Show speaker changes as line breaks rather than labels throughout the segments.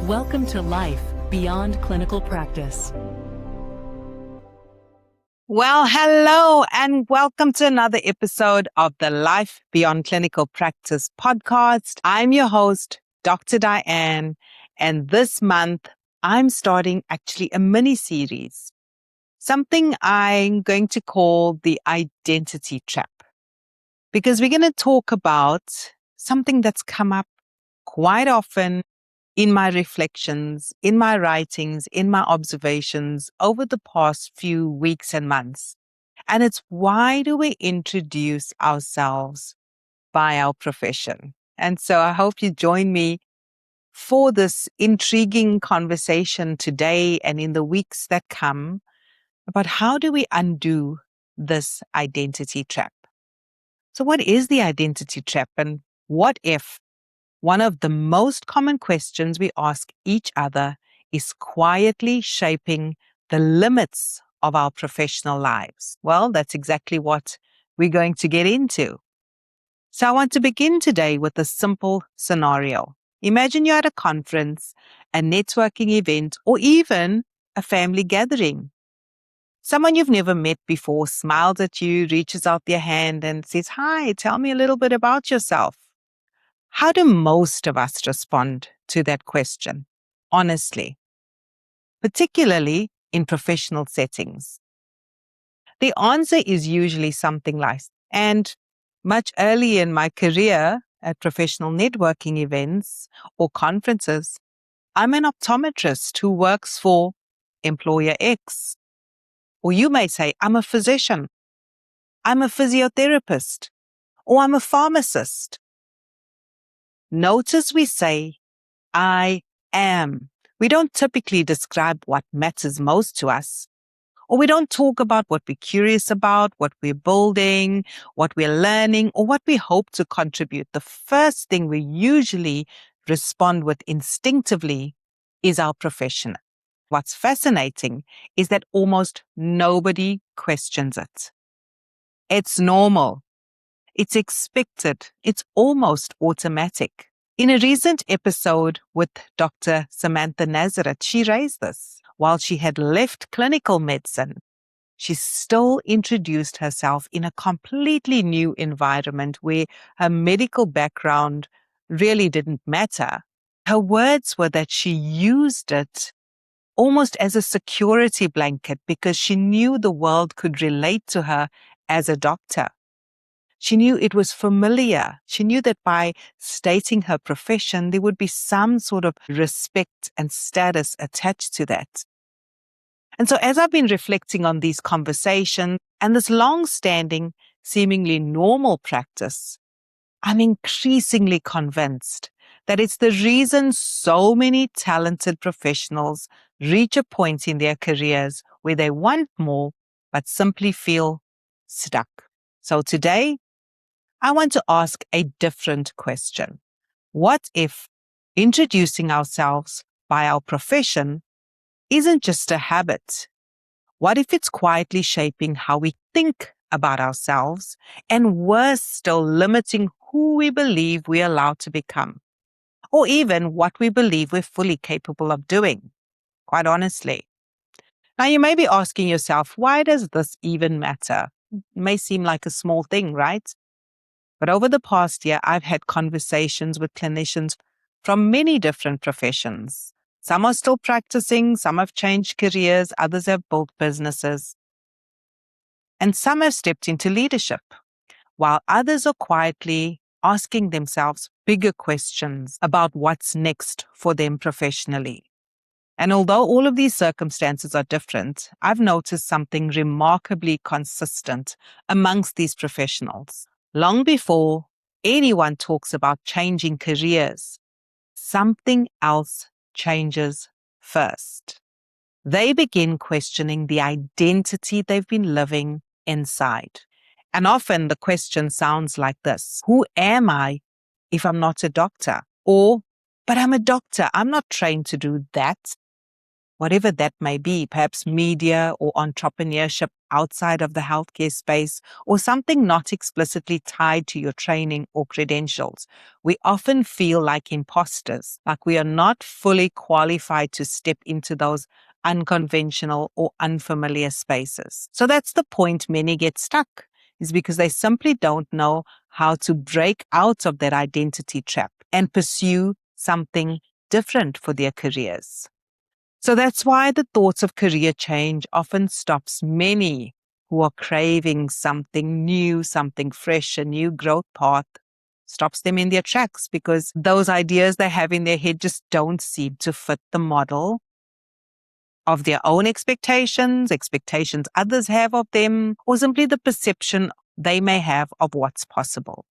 Welcome to Life Beyond Clinical Practice.
Well, hello and welcome to another episode of the Life Beyond Clinical Practice podcast. I'm your host, Dr. Diane, and this month I'm starting actually a mini series, something I'm going to call the identity trap, because we're going to talk about something that's come up quite often in my reflections, in my writings, in my observations over the past few weeks and months. And it's, why do we introduce ourselves by our profession? And so I hope you join me for this intriguing conversation today and in the weeks that come about how do we undo this identity trap? So what is the identity trap, and what if one of the most common questions we ask each other is quietly shaping the limits of our professional lives? Well, that's exactly what we're going to get into. So I want to begin today with a simple scenario. Imagine you're at a conference, a networking event, or even a family gathering. Someone you've never met before smiles at you, reaches out their hand and says, "Hi, tell me a little bit about yourself." How do most of us respond to that question? Honestly, particularly in professional settings. The answer is usually something like, and much early in my career at professional networking events or conferences, I'm an optometrist who works for employer X. Or you may say, I'm a physician, I'm a physiotherapist, or I'm a pharmacist. Notice we say, I am. We don't typically describe what matters most to us, or we don't talk about what we're curious about, what we're building, what we're learning, or what we hope to contribute. The first thing we usually respond with instinctively is our profession. What's fascinating is that almost nobody questions it. It's normal. It's expected. It's almost automatic. In a recent episode with Dr. Samantha Nazareth, she raised this. While she had left clinical medicine, she still introduced herself in a completely new environment where her medical background really didn't matter. Her words were that she used it almost as a security blanket because she knew the world could relate to her as a doctor. She knew it was familiar. She knew that by stating her profession, there would be some sort of respect and status attached to that. And so as I've been reflecting on these conversations and this long-standing, seemingly normal practice, I'm increasingly convinced that it's the reason so many talented professionals reach a point in their careers where they want more, but simply feel stuck. So today, I want to ask a different question. What if introducing ourselves by our profession isn't just a habit? What if it's quietly shaping how we think about ourselves, and worse still, limiting who we believe we're allowed to become, or even what we believe we're fully capable of doing, quite honestly? Now, you may be asking yourself, why does this even matter? It may seem like a small thing, right? But over the past year, I've had conversations with clinicians from many different professions. Some are still practicing, some have changed careers, others have built businesses, and some have stepped into leadership, while others are quietly asking themselves bigger questions about what's next for them professionally. And although all of these circumstances are different, I've noticed something remarkably consistent amongst these professionals. Long before anyone talks about changing careers, something else changes first. They begin questioning the identity they've been living inside. And often the question sounds like this: who am I if I'm not a doctor? Or, but I'm a doctor, I'm not trained to do that. whatever that may be, perhaps media or entrepreneurship outside of the healthcare space, or something not explicitly tied to your training or credentials, we often feel like imposters, like we are not fully qualified to step into those unconventional or unfamiliar spaces. So that's the point many get stuck, is because they simply don't know how to break out of that identity trap and pursue something different for their careers. So that's why the thoughts of career change often stops many who are craving something new, something fresh, a new growth path, stops them in their tracks because those ideas they have in their head just don't seem to fit the model of their own expectations, expectations others have of them, or simply the perception they may have of what's possible.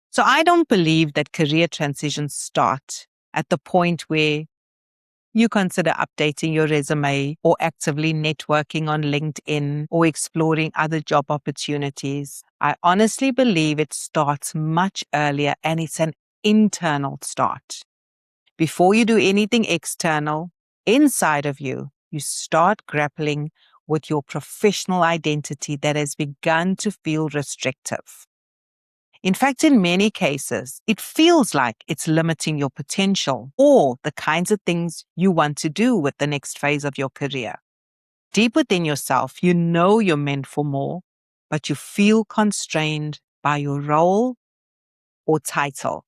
So I don't believe that career transitions start at the point where you consider updating your resume or actively networking on LinkedIn or exploring other job opportunities. I honestly believe it starts much earlier, and it's an internal start. Before you do anything external, inside of you, you start grappling with your professional identity that has begun to feel restrictive. In fact, in many cases, it feels like it's limiting your potential or the kinds of things you want to do with the next phase of your career. Deep within yourself, you know you're meant for more, but you feel constrained by your role or title.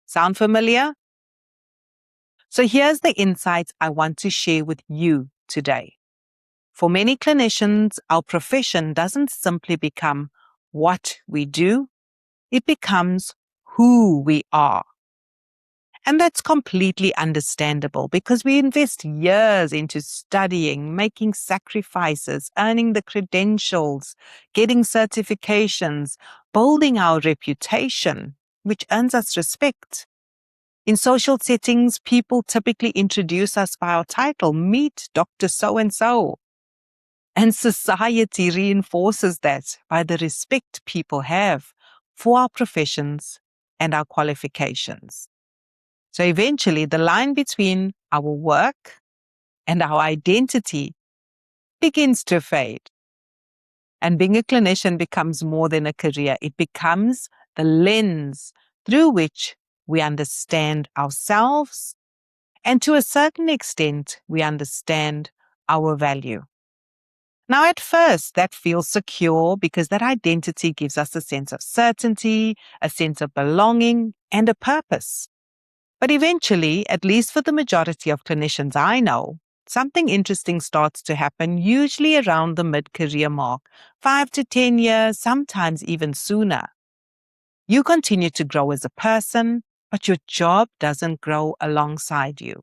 Sound familiar? So here's the insights I want to share with you today. For many clinicians, our profession doesn't simply become what we do, it becomes who we are. And that's completely understandable because we invest years into studying, making sacrifices, earning the credentials, getting certifications, building our reputation, which earns us respect. In social settings, people typically introduce us by our title, meet Dr. So-and-so. And society reinforces that by the respect people have for our professions and our qualifications. So eventually, the line between our work and our identity begins to fade. And being a clinician becomes more than a career. It becomes the lens through which we understand ourselves, and to a certain extent, we understand our value. Now, at first, that feels secure because that identity gives us a sense of certainty, a sense of belonging, and a purpose. But eventually, at least for the majority of clinicians I know, something interesting starts to happen, usually around the mid-career mark, 5 to 10 years, sometimes even sooner. You continue to grow as a person, but your job doesn't grow alongside you.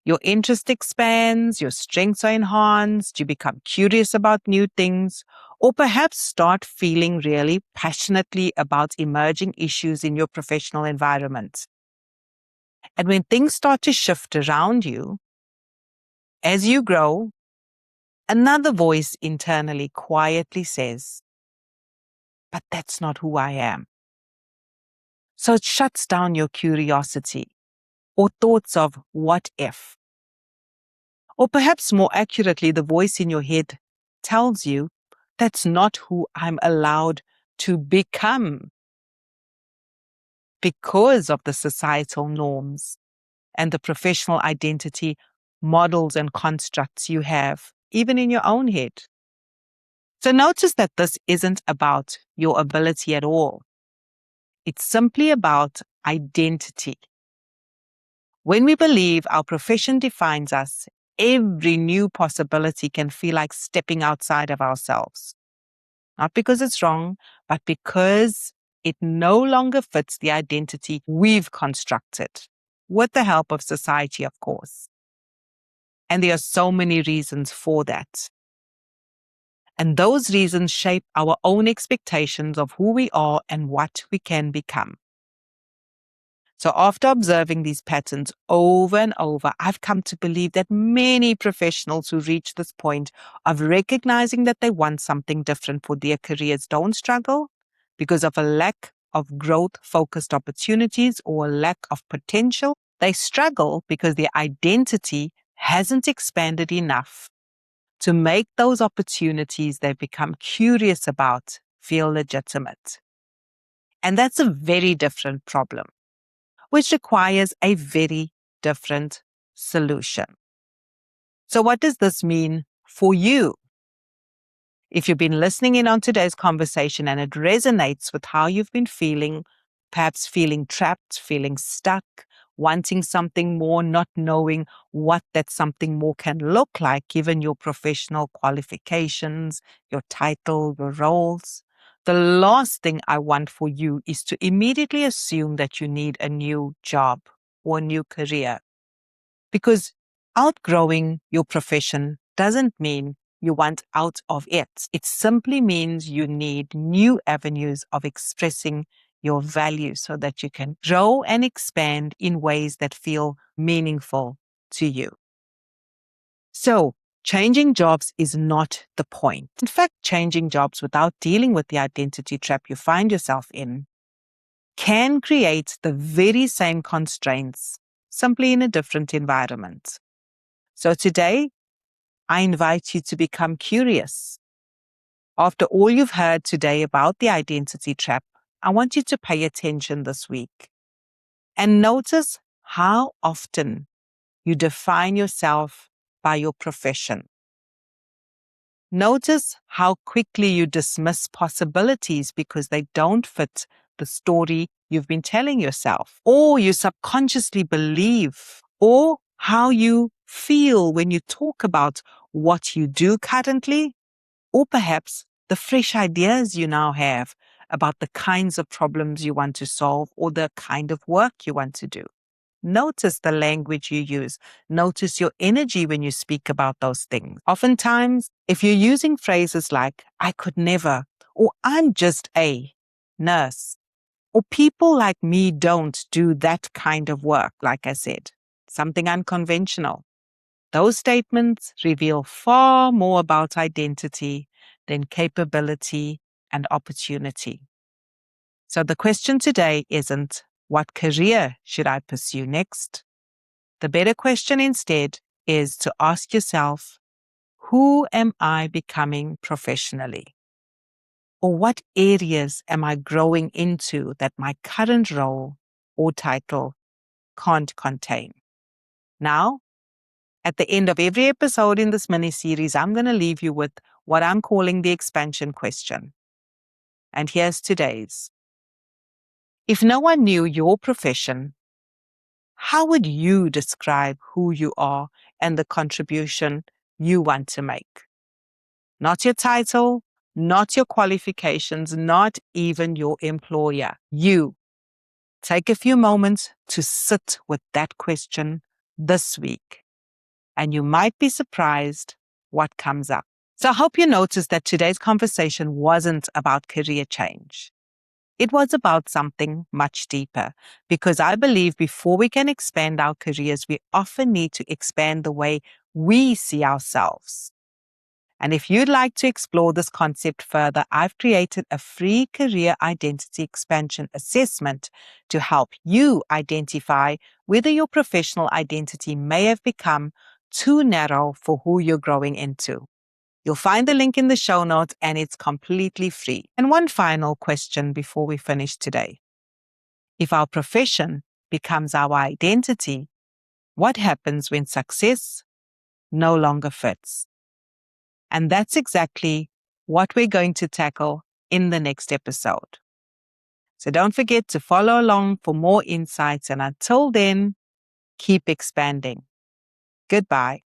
Your interest expands, your strengths are enhanced, you become curious about new things, or perhaps start feeling really passionately about emerging issues in your professional environment. And when things start to shift around you, as you grow, another voice internally quietly says, but that's not who I am. So it shuts down your curiosity or thoughts of what if. Or perhaps more accurately, the voice in your head tells you that's not who I'm allowed to become because of the societal norms and the professional identity models and constructs you have, even in your own head. So notice that this isn't about your ability at all. It's simply about identity. When we believe our profession defines us, every new possibility can feel like stepping outside of ourselves. Not because it's wrong, but because it no longer fits the identity we've constructed, with the help of society, of course. And there are so many reasons for that. And those reasons shape our own expectations of who we are and what we can become. So after observing these patterns over and over, I've come to believe that many professionals who reach this point of recognizing that they want something different for their careers don't struggle because of a lack of growth-focused opportunities or a lack of potential. They struggle because their identity hasn't expanded enough to make those opportunities they've become curious about feel legitimate. And that's a very different problem, which requires a very different solution. So what does this mean for you? If you've been listening in on today's conversation and it resonates with how you've been feeling, perhaps feeling trapped, feeling stuck, wanting something more, not knowing what that something more can look like given your professional qualifications, your title, your roles, the last thing I want for you is to immediately assume that you need a new job or a new career. Because outgrowing your profession doesn't mean you want out of it. It simply means you need new avenues of expressing your value so that you can grow and expand in ways that feel meaningful to you. So, changing jobs is not the point. In fact, changing jobs without dealing with the identity trap you find yourself in can create the very same constraints, simply in a different environment. So today, I invite you to become curious. After all you've heard today about the identity trap, I want you to pay attention this week and notice how often you define yourself by your profession. Notice how quickly you dismiss possibilities because they don't fit the story you've been telling yourself, or you subconsciously believe, or how you feel when you talk about what you do currently, or perhaps the fresh ideas you now have about the kinds of problems you want to solve or the kind of work you want to do. Notice the language you use. Notice your energy when you speak about those things. Oftentimes, if you're using phrases like, I could never, or I'm just a nurse, or people like me don't do that kind of work, like I said, something unconventional, those statements reveal far more about identity than capability and opportunity. So the question today isn't, what career should I pursue next? The better question instead is to ask yourself, who am I becoming professionally? Or what areas am I growing into that my current role or title can't contain? Now, at the end of every episode in this mini-series, I'm going to leave you with what I'm calling the expansion question. And here's today's. If no one knew your profession, how would you describe who you are and the contribution you want to make? Not your title, not your qualifications, not even your employer. You. Take a few moments to sit with that question this week, and you might be surprised what comes up. So I hope you noticed that today's conversation wasn't about career change. It was about something much deeper, because I believe before we can expand our careers, we often need to expand the way we see ourselves. And if you'd like to explore this concept further, I've created a free career identity expansion assessment to help you identify whether your professional identity may have become too narrow for who you're growing into. You'll find the link in the show notes, and it's completely free. And one final question before we finish today. If our profession becomes our identity, what happens when success no longer fits? And that's exactly what we're going to tackle in the next episode. So don't forget to follow along for more insights. And until then, keep expanding. Goodbye.